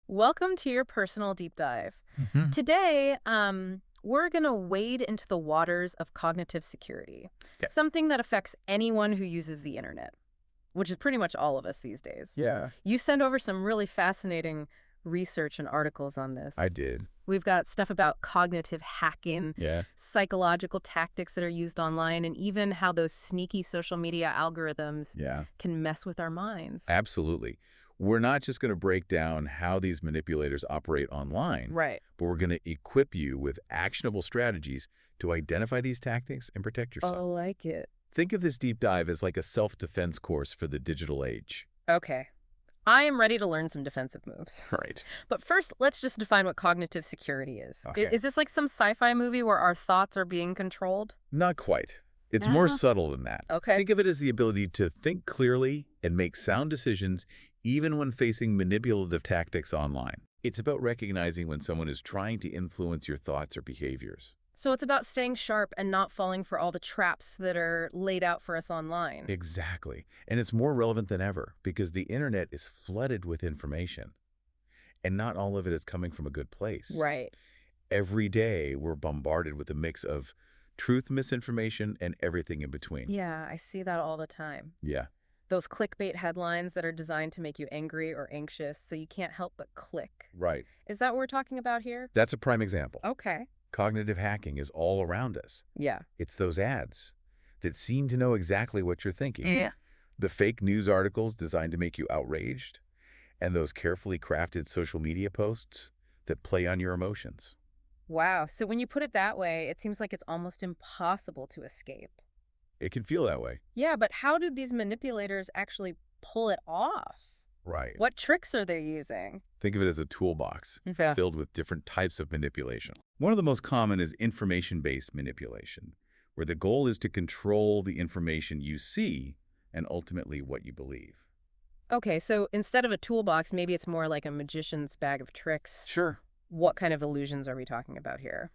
Welcome to your personal deep dive. Mhm. Today, we're going to wade into the waters of cognitive security, 'Kay. something that affects anyone who uses the internet, which is pretty much all of us these days. Yeah, You send over some really fascinating research and articles on this. I did. We've got stuff about cognitive hacking, Yeah, psychological tactics that are used online, and even how those sneaky social media algorithms yeah, can mess with our minds. absolutely. We're not just going to break down how these manipulators operate online, Right. but we're going to equip you with actionable strategies to identify these tactics and protect I yourself. like it. Think of this deep dive as like a self-defense course for the digital age. Okay. I am ready to learn some defensive moves. Right. But first, let's just define what cognitive security is. Okay. Is this like some sci-fi movie where our thoughts are being controlled? Not quite. It's more Ah, subtle than that. okay. Think of it as the ability to think clearly and make sound decisions even when facing manipulative tactics online. It's about recognizing when someone is trying to influence your thoughts or behaviors. So it's about staying sharp and not falling for all the traps that are laid out for us online. Exactly. And it's more relevant than ever because the internet is flooded with information, and not all of it is coming from a good place. Right. Every day, we're bombarded with a mix of truth, misinformation, and everything in between. Yeah, I see that all the time. Yeah, Those clickbait headlines that are designed to make you angry or anxious so you can't help but click. right. Is that what we're talking about here? That's a prime example. Okay. Cognitive hacking is all around us. Yeah. It's those ads that seem to know exactly what you're thinking. Yeah. The fake news articles designed to make you outraged, and those carefully crafted social media posts that play on your emotions. Wow. So when you put it that way, it seems like it's almost impossible to escape. It can feel that way. Yeah, but how do these manipulators actually pull it off? Right. What tricks are they using? Think of it as a toolbox Yeah. filled with different types of manipulation. One of the most common is information-based manipulation, where the goal is to control the information you see and ultimately what you believe. Okay, so instead of a toolbox, maybe it's more like a magician's bag of tricks. Sure. What kind of illusions are we talking about here?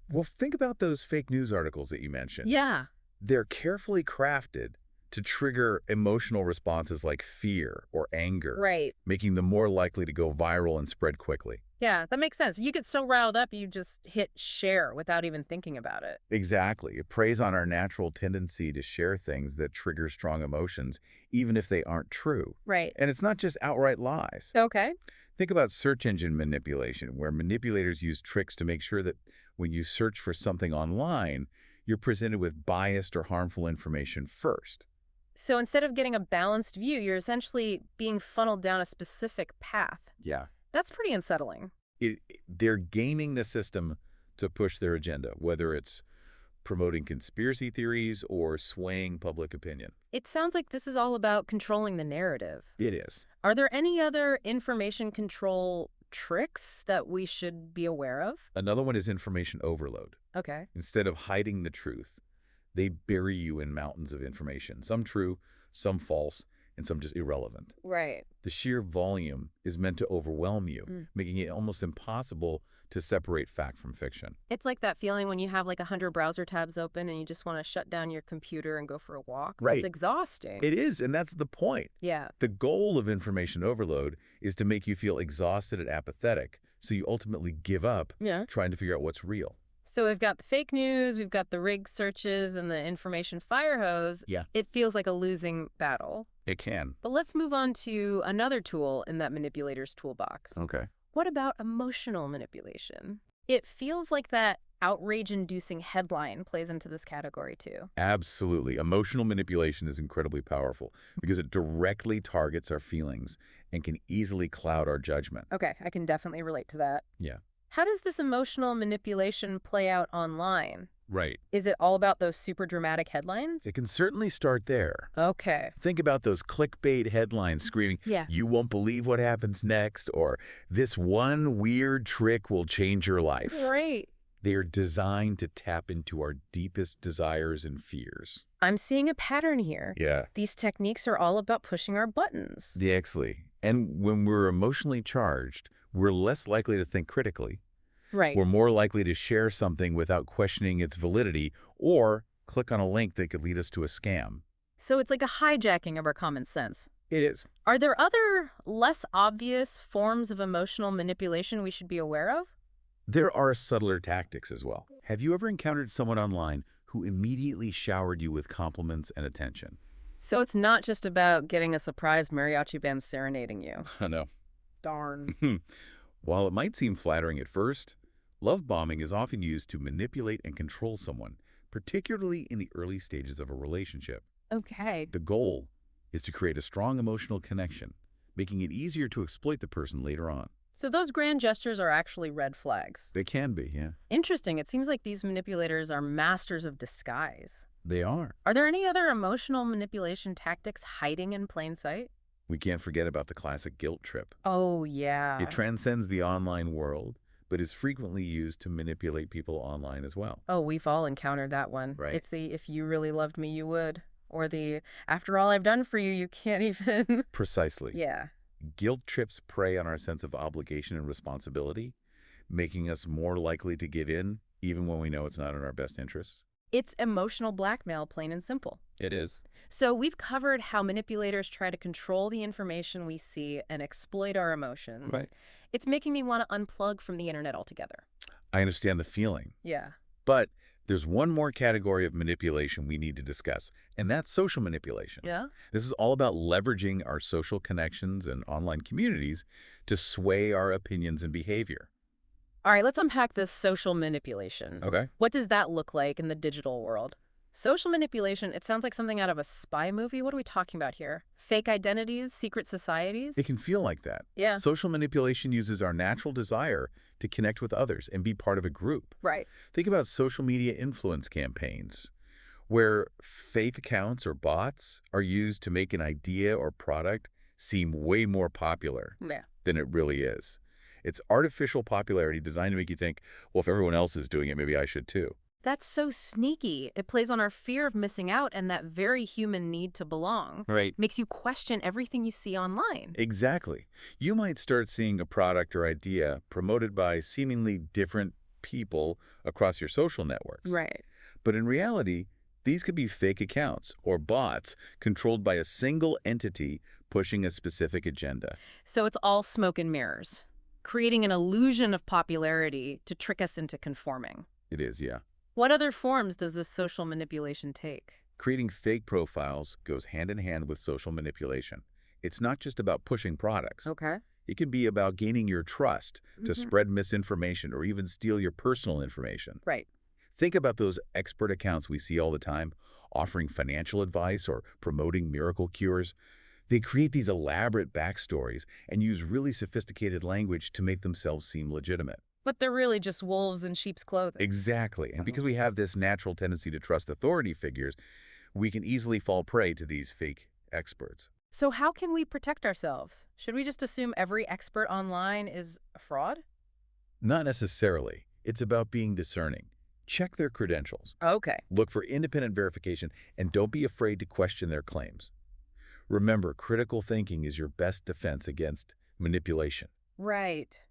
Well, think about those fake news articles that you mentioned. Yeah. They're carefully crafted to trigger emotional responses like fear or anger, Right. making them more likely to go viral and spread quickly. Yeah, that makes sense. You get so riled up, you just hit share without even thinking about it. Exactly. It preys on our natural tendency to share things that trigger strong emotions, even if they aren't true. Right. And it's not just outright lies. Okay. Think about search engine manipulation, where manipulators use tricks to make sure that when you search for something online, you're presented with biased or harmful information first. So instead of getting a balanced view, you're essentially being funneled down a specific path. Yeah. That's pretty unsettling. They're gaming the system to push their agenda, whether it's promoting conspiracy theories or swaying public opinion. It sounds like this is all about controlling the narrative. It is. Are there any other information control tricks that we should be aware of? Another one is information overload. Okay. Instead of hiding the truth, they bury you in mountains of information, some true, some false, and some just irrelevant. Right. The sheer volume is meant to overwhelm you, Mm. making it almost impossible to separate fact from fiction. It's like that feeling when you have like 100 browser tabs open and you just want to shut down your computer and go for a walk. It's Right. exhausting. It is, and that's the point. Yeah. The goal of information overload is to make you feel exhausted and apathetic, so you ultimately give up Yeah. trying to figure out what's real. So we've got the fake news, we've got the rig searches, and the information fire hose. Yeah. It feels like a losing battle. It can. But let's move on to another tool in that manipulator's toolbox. Okay. What about emotional manipulation? It feels like that outrage-inducing headline plays into this category too. Absolutely. Emotional manipulation is incredibly powerful because it directly targets our feelings and can easily cloud our judgment. Okay, I can definitely relate to that. Yeah. How does this emotional manipulation play out online? Right. Is it all about those super dramatic headlines? It can certainly start there. Okay. Think about those clickbait headlines screaming, Yeah. "You won't believe what happens next," or "This one weird trick will change your life." Great. They are designed to tap into our deepest desires and fears. I'm seeing a pattern here. Yeah. These techniques are all about pushing our buttons. Exactly. And when we're emotionally charged, we're less likely to think critically. Right. We're more likely to share something without questioning its validity or click on a link that could lead us to a scam. So it's like a hijacking of our common sense. It is. Are there other, less obvious forms of emotional manipulation we should be aware of? There are subtler tactics as well. Have you ever encountered someone online who immediately showered you with compliments and attention? So it's not just about getting a surprise mariachi band serenading you. I know. Darn. While it might seem flattering at first, love bombing is often used to manipulate and control someone, particularly in the early stages of a relationship. Okay. The goal is to create a strong emotional connection, making it easier to exploit the person later on. So those grand gestures are actually red flags. They can be, yeah. Interesting. It seems like these manipulators are masters of disguise. They are. Are there any other emotional manipulation tactics hiding in plain sight? We can't forget about the classic guilt trip. Oh, It yeah. transcends the online world, but is frequently used to manipulate people online as well. Oh, we've all encountered that one. Right. It's the if you really loved me, you would. Or the after all I've done for you, you can't even. Precisely. Yeah. Guilt trips prey on our sense of obligation and responsibility, making us more likely to give in, even when we know it's not in our best interest. It's emotional blackmail, plain and simple. It is. So we've covered how manipulators try to control the information we see and exploit our emotions. Right. It's making me want to unplug from the internet altogether. I understand the feeling. Yeah. But there's one more category of manipulation we need to discuss, and that's social manipulation. Yeah? This is all about leveraging our social connections and online communities to sway our opinions and behavior. All right, let's unpack this social manipulation. Okay. What does that look like in the digital world? Social manipulation, it sounds like something out of a spy movie. What are we talking about here? Fake identities, secret societies? It can feel like that. Yeah. Social manipulation uses our natural desire to connect with others and be part of a group. Right. Think about social media influence campaigns, where fake accounts or bots are used to make an idea or product seem way more popular Yeah. than it really is. It's artificial popularity designed to make you think, well, if everyone else is doing it, maybe I should too. That's so sneaky. It plays on our fear of missing out and that very human need to belong. Right. Makes you question everything you see online. Exactly. You might start seeing a product or idea promoted by seemingly different people across your social networks. Right. But in reality, these could be fake accounts or bots controlled by a single entity pushing a specific agenda. So it's all smoke and mirrors, creating an illusion of popularity to trick us into conforming. It is, yeah. What other forms does this social manipulation take? Creating fake profiles goes hand in hand with social manipulation. It's not just about pushing products. Okay. It can be about gaining your trust to spread misinformation or even steal your personal information. Right. Think about those expert accounts we see all the time, offering financial advice or promoting miracle cures. They create these elaborate backstories and use really sophisticated language to make themselves seem legitimate. But they're really just wolves in sheep's clothing. Exactly. And because we have this natural tendency to trust authority figures, we can easily fall prey to these fake experts. So how can we protect ourselves? Should we just assume every expert online is a fraud? Not necessarily. It's about being discerning. Check their credentials. Okay. Look for independent verification, and don't be afraid to question their claims. Remember, critical thinking is your best defense against manipulation. Right.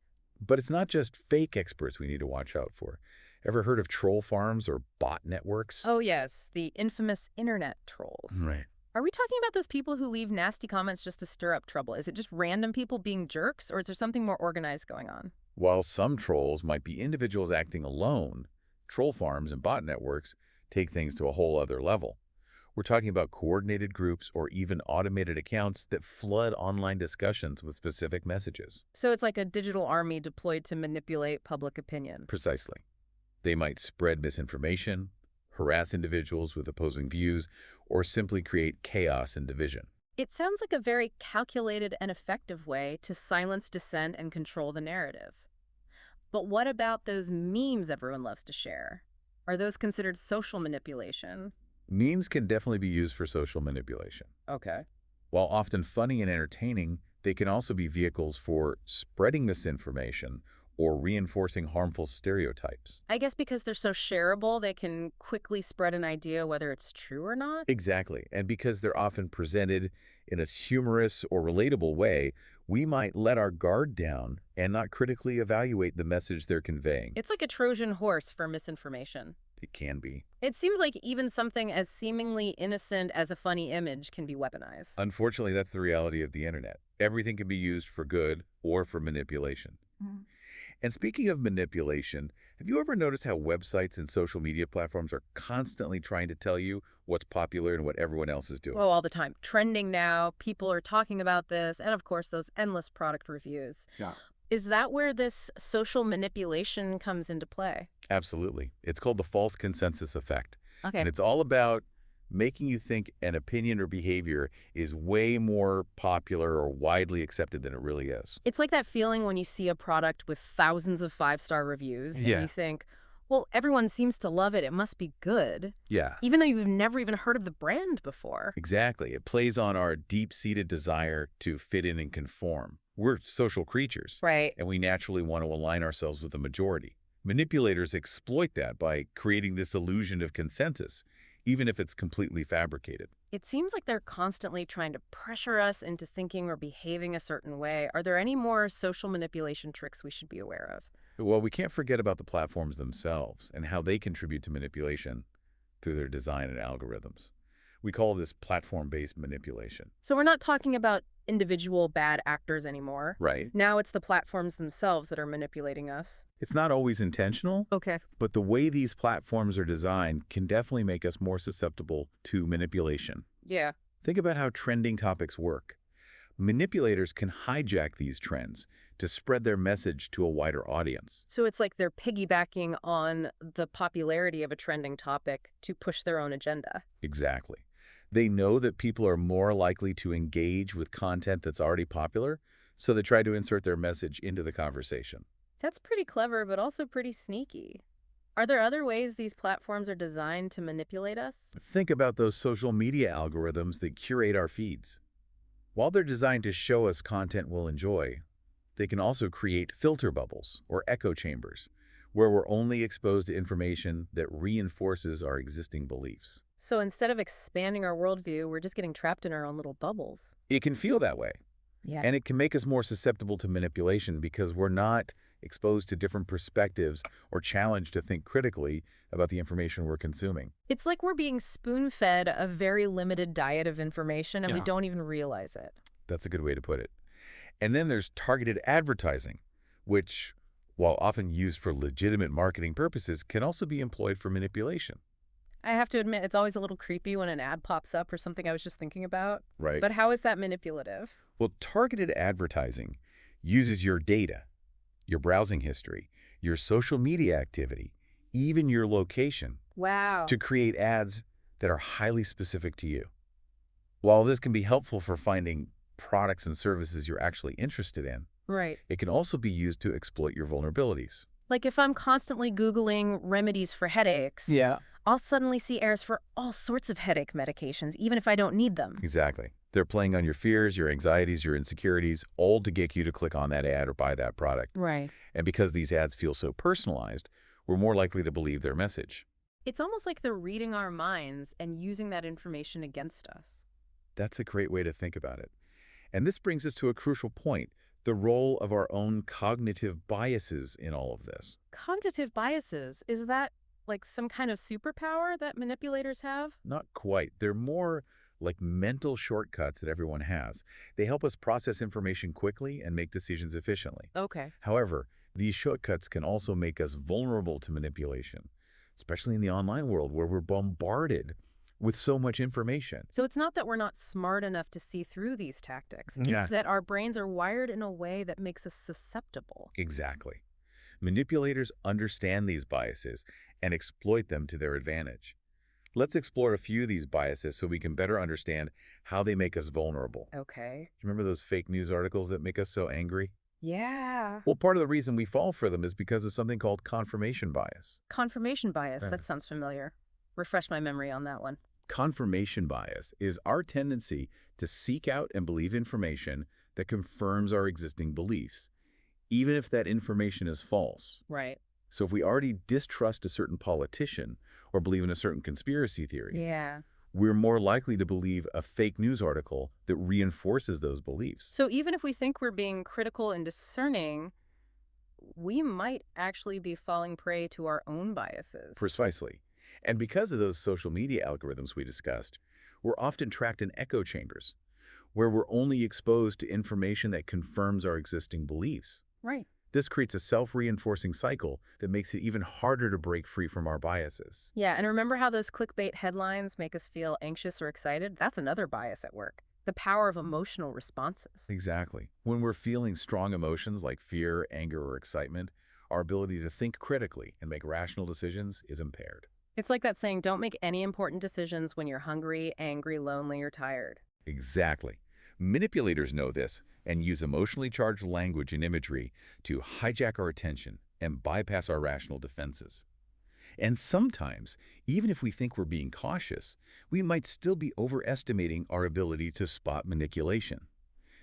But it's not just fake experts we need to watch out for. Ever heard of troll farms or bot networks? Oh, yes, the infamous internet trolls. Right. Are we talking about those people who leave nasty comments just to stir up trouble? Is it just random people being jerks, or is there something more organized going on? While some trolls might be individuals acting alone, troll farms and bot networks take things to a whole other level. We're talking about coordinated groups or even automated accounts that flood online discussions with specific messages. So it's like a digital army deployed to manipulate public opinion. Precisely. They might spread misinformation, harass individuals with opposing views, or simply create chaos and division. It sounds like a very calculated and effective way to silence dissent and control the narrative. But what about those memes everyone loves to share? Are those considered social manipulation? Memes can definitely be used for social manipulation. Okay. While often funny and entertaining, they can also be vehicles for spreading misinformation or reinforcing harmful stereotypes. I guess because they're so shareable, they can quickly spread an idea whether it's true or not? Exactly. And because they're often presented in a humorous or relatable way, we might let our guard down and not critically evaluate the message they're conveying. It's like a Trojan horse for misinformation. It can be. It seems like even something as seemingly innocent as a funny image can be weaponized. Unfortunately, that's the reality of the internet. Everything can be used for good or for manipulation. Mm. And speaking of manipulation, have you ever noticed how websites and social media platforms are constantly trying to tell you what's popular and what everyone else is doing? Oh, all the time. Trending now, people are talking about this, and of course, those endless product reviews. Yeah. Is that where this social manipulation comes into play? Absolutely. It's called the false consensus effect. And Okay. it's all about making you think an opinion or behavior is way more popular or widely accepted than it really is. It's like that feeling when you see a product with thousands of five-star reviews and you Yeah. think, well, everyone seems to love it. It must be good, Yeah, even though you've never even heard of the brand before. exactly. It plays on our deep-seated desire to fit in and conform. We're social creatures, Right. and we naturally want to align ourselves with the majority. Manipulators exploit that by creating this illusion of consensus, even if it's completely fabricated. It seems like they're constantly trying to pressure us into thinking or behaving a certain way. Are there any more social manipulation tricks we should be aware of? Well, we can't forget about the platforms themselves and how they contribute to manipulation through their design and algorithms. We call this platform-based manipulation. So we're not talking about individual bad actors anymore. Right. Now it's the platforms themselves that are manipulating us. It's not always intentional, Okay. but the way these platforms are designed can definitely make us more susceptible to manipulation. Yeah. Think about how trending topics work. Manipulators can hijack these trends to spread their message to a wider audience. So it's like they're piggybacking on the popularity of a trending topic to push their own agenda. Exactly. They know that people are more likely to engage with content that's already popular, so they try to insert their message into the conversation. That's pretty clever, but also pretty sneaky. Are there other ways these platforms are designed to manipulate us? Think about those social media algorithms that curate our feeds. While they're designed to show us content we'll enjoy, they can also create filter bubbles or echo chambers, where we're only exposed to information that reinforces our existing beliefs. So instead of expanding our worldview, we're just getting trapped in our own little bubbles. It can feel that way, Yeah. and it can make us more susceptible to manipulation because we're not exposed to different perspectives or challenged to think critically about the information we're consuming. It's like we're being spoon-fed a very limited diet of information and we Yeah. don't even realize it. That's a good way to put it. And then there's targeted advertising, which, while often used for legitimate marketing purposes, can also be employed for manipulation. I have to admit, it's always a little creepy when an ad pops up or something I was just thinking about. Right. But how is that manipulative? Well, targeted advertising uses your data, your browsing history, your social media activity, even your location, Wow. to create ads that are highly specific to you. While this can be helpful for finding products and services you're actually interested in, Right. it can also be used to exploit your vulnerabilities. Like if I'm constantly Googling remedies for headaches, Yeah. I'll suddenly see ads for all sorts of headache medications, even if I don't need them. Exactly. They're playing on your fears, your anxieties, your insecurities, all to get you to click on that ad or buy that product. Right. And because these ads feel so personalized, we're more likely to believe their message. It's almost like they're reading our minds and using that information against us. That's a great way to think about it. And this brings us to a crucial point, the role of our own cognitive biases in all of this. Cognitive biases, is that like some kind of superpower that manipulators have? Not quite. They're more like mental shortcuts that everyone has. They help us process information quickly and make decisions efficiently. Okay. However, these shortcuts can also make us vulnerable to manipulation, especially in the online world where we're bombarded with so much information. So it's not that we're not smart enough to see through these tactics. Yeah. It's that our brains are wired in a way that makes us susceptible. Exactly. Manipulators understand these biases and exploit them to their advantage. Let's explore a few of these biases so we can better understand how they make us vulnerable. Okay. Remember those fake news articles that make us so angry? Yeah. Well, part of the reason we fall for them is because of something called confirmation bias. Confirmation bias, Yeah. that sounds familiar. Refresh my memory on that one. Confirmation bias is our tendency to seek out and believe information that confirms our existing beliefs, even if that information is false. Right. So if we already distrust a certain politician or believe in a certain conspiracy theory, Yeah. we're more likely to believe a fake news article that reinforces those beliefs. So even if we think we're being critical and discerning, we might actually be falling prey to our own biases. Precisely. And because of those social media algorithms we discussed, we're often trapped in echo chambers, where we're only exposed to information that confirms our existing beliefs. Right. This creates a self-reinforcing cycle that makes it even harder to break free from our biases. Yeah, and remember how those clickbait headlines make us feel anxious or excited? That's another bias at work. The power of emotional responses. Exactly. When we're feeling strong emotions like fear, anger, or excitement, our ability to think critically and make rational decisions is impaired. It's like that saying, don't make any important decisions when you're hungry, angry, lonely, or tired. Exactly. Manipulators know this and use emotionally charged language and imagery to hijack our attention and bypass our rational defenses. And sometimes, even if we think we're being cautious, we might still be overestimating our ability to spot manipulation.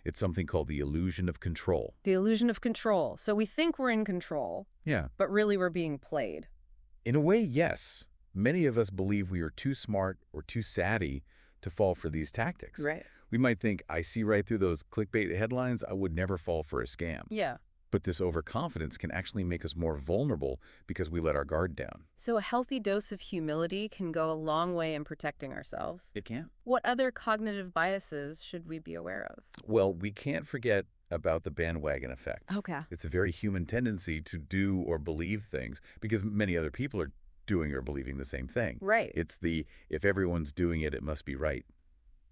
It's something called the illusion of control. The illusion of control. So we think we're in control, Yeah. but really we're being played. In a way, yes. Many of us believe we are too smart or too savvy to fall for these tactics. Right. We might think, I see right through those clickbait headlines, I would never fall for a scam. Yeah. But this overconfidence can actually make us more vulnerable because we let our guard down. So a healthy dose of humility can go a long way in protecting ourselves. It can. What other cognitive biases should we be aware of? Well, we can't forget about the bandwagon effect. Okay. It's a very human tendency to do or believe things because many other people are doing or believing the same thing. Right. It's the, if everyone's doing it, it must be right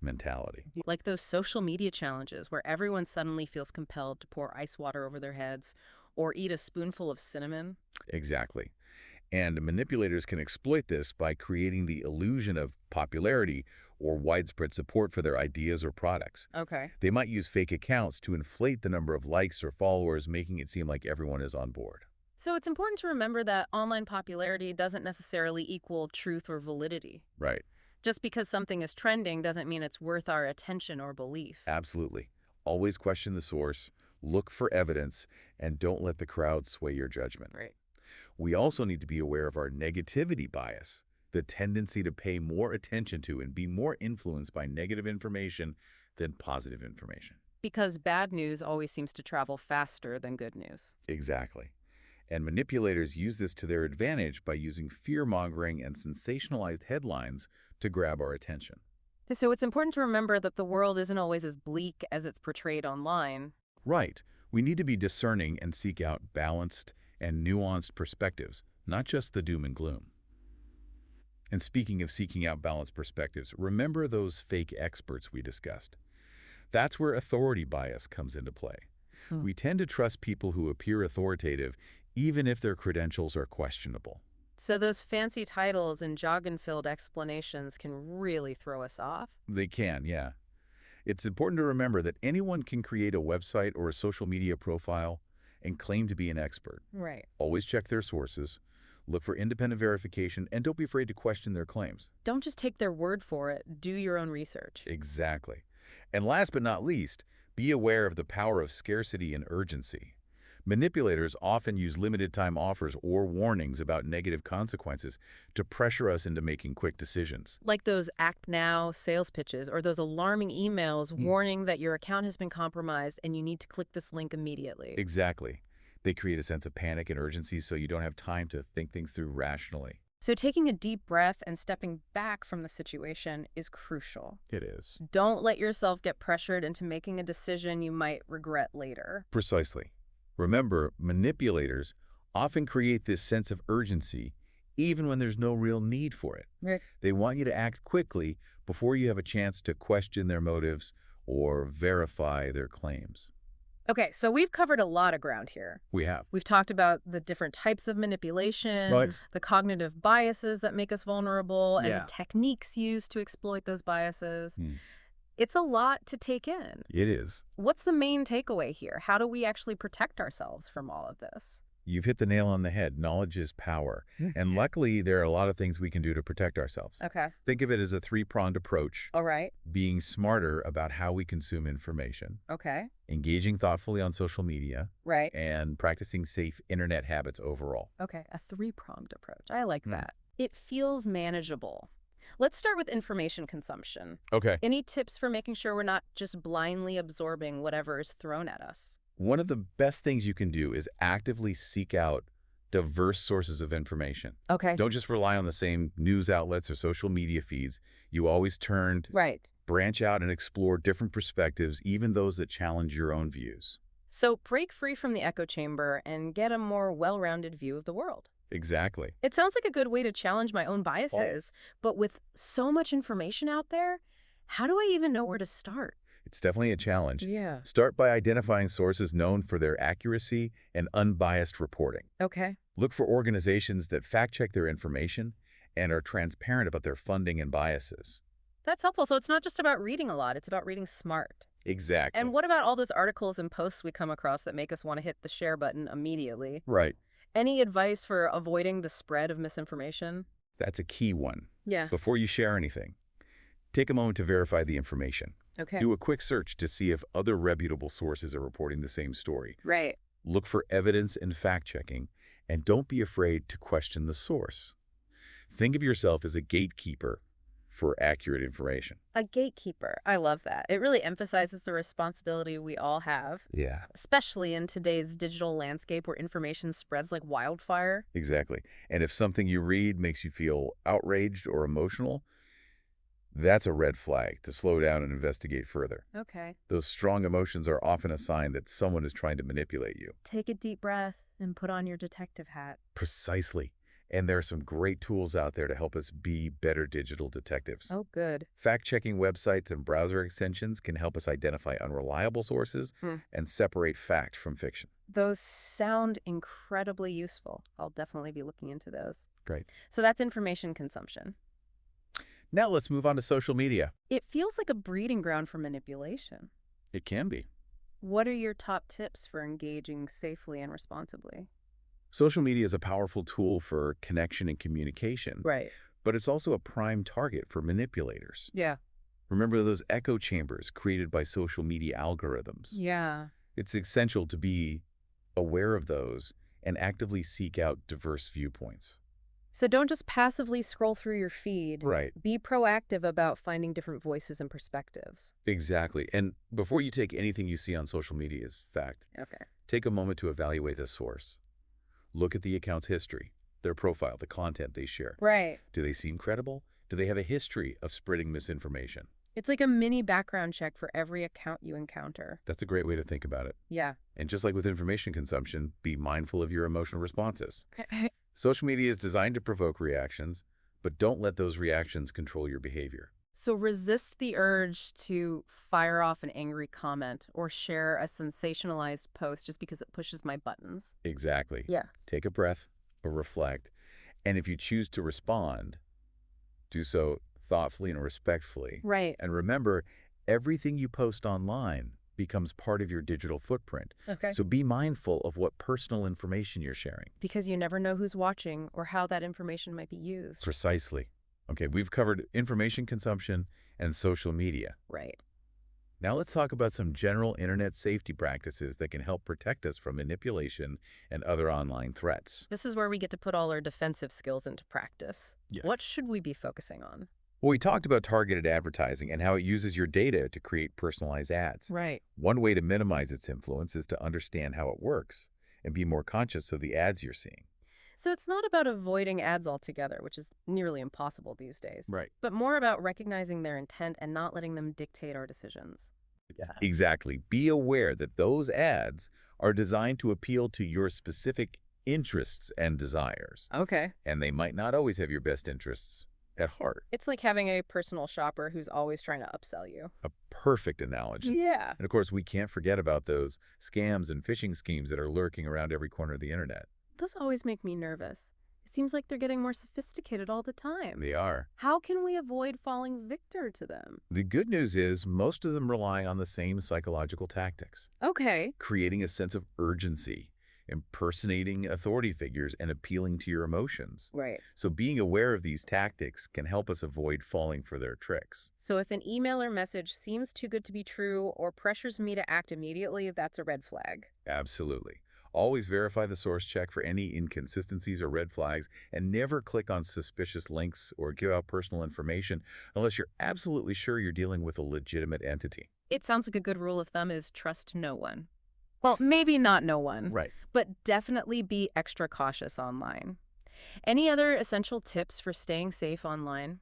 mentality. Like those social media challenges where everyone suddenly feels compelled to pour ice water over their heads or eat a spoonful of cinnamon. Exactly. And manipulators can exploit this by creating the illusion of popularity or widespread support for their ideas or products. Okay. They might use fake accounts to inflate the number of likes or followers, making it seem like everyone is on board. So it's important to remember that online popularity doesn't necessarily equal truth or validity. Right. Just because something is trending doesn't mean it's worth our attention or belief. Absolutely. Always question the source, look for evidence, and don't let the crowd sway your judgment. Right. We also need to be aware of our negativity bias, the tendency to pay more attention to and be more influenced by negative information than positive information. Because bad news always seems to travel faster than good news. Exactly. And manipulators use this to their advantage by using fear-mongering and sensationalized headlines to grab our attention. So it's important to remember that the world isn't always as bleak as it's portrayed online. Right. We need to be discerning and seek out balanced and nuanced perspectives, not just the doom and gloom. And speaking of seeking out balanced perspectives, remember those fake experts we discussed. That's where authority bias comes into play. We tend to trust people who appear authoritative even if their credentials are questionable. So those fancy titles and jargon-filled explanations can really throw us off. They can, yeah. It's important to remember that anyone can create a website or a social media profile and claim to be an expert. Right. Always check their sources, look for independent verification, and don't be afraid to question their claims. Don't just take their word for it. Do your own research. Exactly. And last but not least, be aware of the power of scarcity and urgency. Manipulators often use limited-time offers or warnings about negative consequences to pressure us into making quick decisions. Like those act now sales pitches or those alarming emails warning that your account has been compromised and you need to click this link immediately. Exactly. They create a sense of panic and urgency so you don't have time to think things through rationally. So taking a deep breath and stepping back from the situation is crucial. It is. Don't let yourself get pressured into making a decision you might regret later. Precisely. Remember, manipulators often create this sense of urgency even when there's no real need for it. Right. They want you to act quickly before you have a chance to question their motives or verify their claims. Okay, so we've covered a lot of ground here. We have. We've talked about the different types of manipulation, Right. the cognitive biases that make us vulnerable, and Yeah. the techniques used to exploit those biases. Hmm. It's a lot to take in. It is. What's the main takeaway here? How do we actually protect ourselves from all of this? You've hit the nail on the head. Knowledge is power. And luckily, there are a lot of things we can do to protect ourselves. Okay. Think of it as a three-pronged approach. All right. Being smarter about how we consume information, Okay. engaging thoughtfully on social media, Right. and practicing safe internet habits overall. Okay. A three-pronged approach. I like that. It feels manageable. Let's start with information consumption. Okay. Any tips for making sure we're not just blindly absorbing whatever is thrown at us? One of the best things you can do is actively seek out diverse sources of information. Okay. Don't just rely on the same news outlets or social media feeds. You always Right. branch out and explore different perspectives, even those that challenge your own views. So break free from the echo chamber and get a more well-rounded view of the world. Exactly. It sounds like a good way to challenge my own Oh, biases, but with so much information out there, how do I even know where to start? it's definitely a challenge. Yeah. Start by identifying sources known for their accuracy and unbiased reporting. Okay. Look for organizations that fact-check their information and are transparent about their funding and biases. That's helpful. So it's not just about reading a lot, it's about reading smart. And Exactly. what about all those articles and posts we come across that make us want to hit the share button immediately? Right. Any advice for avoiding the spread of misinformation? That's a key one. Yeah. Before you share anything, take a moment to verify the information. Okay. Do a quick search to see if other reputable sources are reporting the same story. Right. Look for evidence and fact-checking, and don't be afraid to question the source. Think of yourself as a gatekeeper for accurate information. A gatekeeper. I love that. It really emphasizes the responsibility we all have, Yeah, especially in today's digital landscape where information spreads like wildfire. exactly. And if something you read makes you feel outraged or emotional, that's a red flag to slow down and investigate further. Okay. Those strong emotions are often a sign that someone is trying to manipulate you. Take a deep breath and put on your detective hat. Precisely. And there are some great tools out there to help us be better digital detectives. Oh, good. Fact-checking websites and browser extensions can help us identify unreliable sources Hmm. and separate fact from fiction. Those sound incredibly useful. I'll definitely be looking into those. Great. So that's information consumption. Now let's move on to social media. It feels like a breeding ground for manipulation. It can be. What are your top tips for engaging safely and responsibly? Social media is a powerful tool for connection and communication, Right. but it's also a prime target for manipulators. Yeah. Remember those echo chambers created by social media algorithms? Yeah. It's essential to be aware of those and actively seek out diverse viewpoints. So don't just passively scroll through your feed. Right. Be proactive about finding different voices and perspectives. Exactly. And before you take anything you see on social media as fact, Okay. take a moment to evaluate the source. Look at the account's history, their profile, the content they share. Right. Do they seem credible? Do they have a history of spreading misinformation? It's like a mini background check for every account you encounter. That's a great way to think about it. Yeah. And just like with information consumption, be mindful of your emotional responses. Okay. Social media is designed to provoke reactions, but don't let those reactions control your behavior. So resist the urge to fire off an angry comment or share a sensationalized post just because it pushes my buttons. Exactly. Yeah. Take a breath or reflect. And if you choose to respond, do so thoughtfully and respectfully. Right. And remember, everything you post online becomes part of your digital footprint. Okay. So be mindful of what personal information you're sharing. Because you never know who's watching or how that information might be used. Precisely. Okay, we've covered information consumption and social media. Right. Now let's talk about some general internet safety practices that can help protect us from manipulation and other online threats. This is where we get to put all our defensive skills into practice. Yeah. What should we be focusing on? Well, we talked about targeted advertising and how it uses your data to create personalized ads. Right. One way to minimize its influence is to understand how it works and be more conscious of the ads you're seeing. So it's not about avoiding ads altogether, which is nearly impossible these days, Right. but more about recognizing their intent and not letting them dictate our decisions. Exactly. Be aware that those ads are designed to appeal to your specific interests and desires, Okay. and they might not always have your best interests at heart. It's like having a personal shopper who's always trying to upsell you. A perfect analogy. Yeah. And of course, we can't forget about those scams and phishing schemes that are lurking around every corner of the internet. Those always make me nervous. It seems like they're getting more sophisticated all the time. They are. How can we avoid falling victim to them? The good news is most of them rely on the same psychological tactics, Okay. creating a sense of urgency, impersonating authority figures, and appealing to your emotions. Right. So being aware of these tactics can help us avoid falling for their tricks. So if an email or message seems too good to be true or pressures me to act immediately, that's a red flag. Absolutely. Always verify the source, check for any inconsistencies or red flags, and never click on suspicious links or give out personal information unless you're absolutely sure you're dealing with a legitimate entity. It sounds like a good rule of thumb is trust no one. Well, maybe not no one. Right. but definitely be extra cautious online. Any other essential tips for staying safe online?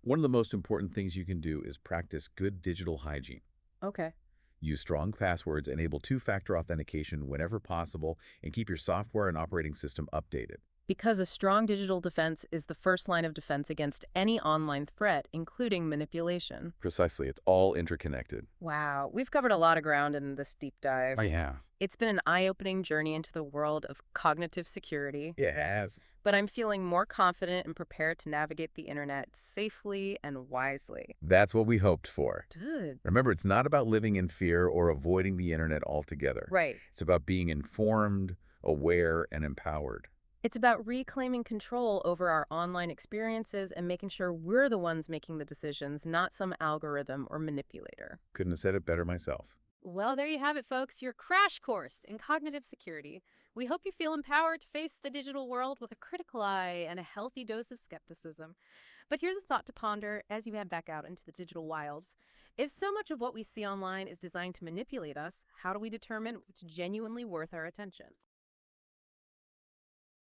One of the most important things you can do is practice good digital hygiene. Okay. Use strong passwords, enable two-factor authentication whenever possible, and keep your software and operating system updated. Because a strong digital defense is the first line of defense against any online threat, including manipulation. Precisely, it's all interconnected. Wow, we've covered a lot of ground in this deep Oh, dive. yeah. It's been an eye-opening journey into the world of cognitive security, It has. but I'm feeling more confident and prepared to navigate the internet safely and wisely. That's what we hoped for. Good. Remember, it's not about living in fear or avoiding the internet altogether. Right. It's about being informed, aware, and empowered. It's about reclaiming control over our online experiences and making sure we're the ones making the decisions, not some algorithm or manipulator. Couldn't have said it better myself. Well, there you have it, folks, your crash course in cognitive security. We hope you feel empowered to face the digital world with a critical eye and a healthy dose of skepticism. But here's a thought to ponder as you head back out into the digital wilds. If so much of what we see online is designed to manipulate us, how do we determine what's genuinely worth our attention?